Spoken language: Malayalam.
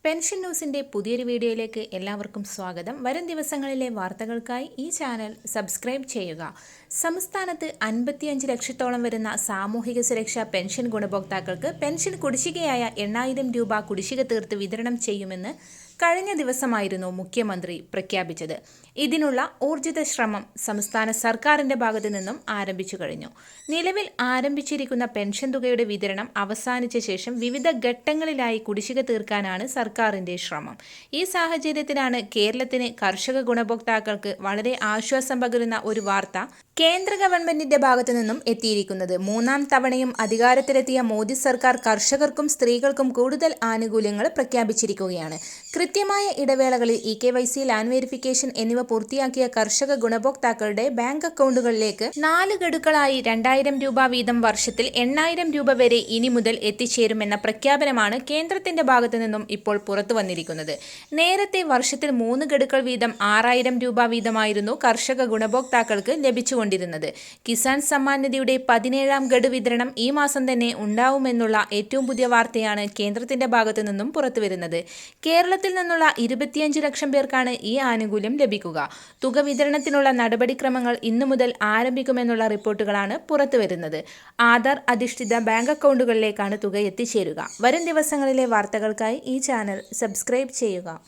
പെൻഷൻ ന്യൂസിൻ്റെ പുതിയൊരു വീഡിയോയിലേക്ക് എല്ലാവർക്കും സ്വാഗതം. വരും ദിവസങ്ങളിലെ വാർത്തകൾക്കായി ഈ ചാനൽ സബ്സ്ക്രൈബ് ചെയ്യുക. സംസ്ഥാനത്ത് 55 ലക്ഷത്തോളം വരുന്ന സാമൂഹിക സുരക്ഷാ പെൻഷൻ ഗുണഭോക്താക്കൾക്ക് പെൻഷൻ കുടിശ്ശികയായ 8,000 രൂപ കുടിശ്ശിക തീർത്ത് വിതരണം ചെയ്യുമെന്ന് കഴിഞ്ഞ ദിവസമായിരുന്നു മുഖ്യമന്ത്രി പ്രഖ്യാപിച്ചത്. ഇതിനുള്ള ഊർജിത ശ്രമം സംസ്ഥാന സർക്കാരിൻ്റെ ഭാഗത്തു നിന്നും ആരംഭിച്ചു കഴിഞ്ഞു. നിലവിൽ ആരംഭിച്ചിരിക്കുന്ന പെൻഷൻ തുകയുടെ വിതരണം അവസാനിച്ച ശേഷം വിവിധ ഘട്ടങ്ങളിലായി കുടിശ്ശിക തീർക്കാനാണ് സർക്കാരിൻ്റെ ശ്രമം. ഈ സാഹചര്യത്തിലാണ് കേരളത്തിന് കർഷക ഗുണഭോക്താക്കൾക്ക് വളരെ ആശ്വാസം പകരുന്ന ഒരു വാർത്ത കേന്ദ്ര ഗവൺമെന്റിന്റെ ഭാഗത്തു നിന്നും എത്തിയിരിക്കുന്നത്. 3ാം തവണയും അധികാരത്തിലെത്തിയ മോദി സർക്കാർ കർഷകർക്കും സ്ത്രീകൾക്കും കൂടുതൽ ആനുകൂല്യങ്ങൾ പ്രഖ്യാപിച്ചിരിക്കുകയാണ്. കൃത്യമായ ഇടവേളകളിൽ EKYC, ലാൻഡ് വെരിഫിക്കേഷൻ എന്നിവ പൂർത്തിയാക്കിയ കർഷക ഗുണഭോക്താക്കളുടെ ബാങ്ക് അക്കൗണ്ടുകളിലേക്ക് 4 ഗഡുക്കളായി 2,000 രൂപ വീതം വർഷത്തിൽ 8,000 രൂപ വരെ ഇനി മുതൽ എത്തിച്ചേരുമെന്ന പ്രഖ്യാപനമാണ് കേന്ദ്രത്തിന്റെ ഭാഗത്തു നിന്നും ഇപ്പോൾ പുറത്തു വന്നിരിക്കുന്നത്. നേരത്തെ വർഷത്തിൽ 3 ഗഡുക്കൾ വീതം 6,000 രൂപ വീതമായിരുന്നു കർഷക ഗുണഭോക്താക്കൾക്ക് ലഭിച്ചുകൊണ്ടിരുന്നത്. കിസാൻ സമ്മാൻ നിധിയുടെ 17ാം ഗഡു വിതരണം ഈ മാസം തന്നെ ഉണ്ടാവുമെന്നുള്ള ഏറ്റവും പുതിയ വാർത്തയാണ് കേന്ദ്രത്തിന്റെ ഭാഗത്തു നിന്നും പുറത്തുവരുന്നത്. കേരളത്തിൽ നിന്നുള്ള 25 ലക്ഷം പേർക്കാണ് ഈ ആനുകൂല്യം ലഭിക്കുക. തുക വിതരണത്തിനുള്ള നടപടിക്രമങ്ങൾ ഇന്നു മുതൽ ആരംഭിക്കുമെന്നുള്ള റിപ്പോർട്ടുകളാണ് പുറത്തുവരുന്നത്. ആധാർ അധിഷ്ഠിത ബാങ്ക് അക്കൗണ്ടുകളിലേക്കാണ് തുക എത്തിച്ചേരുക. വരും ദിവസങ്ങളിലെ വാർത്തകൾക്കായി ഈ ചാനൽ സബ്സ്ക്രൈബ് ചെയ്യുക.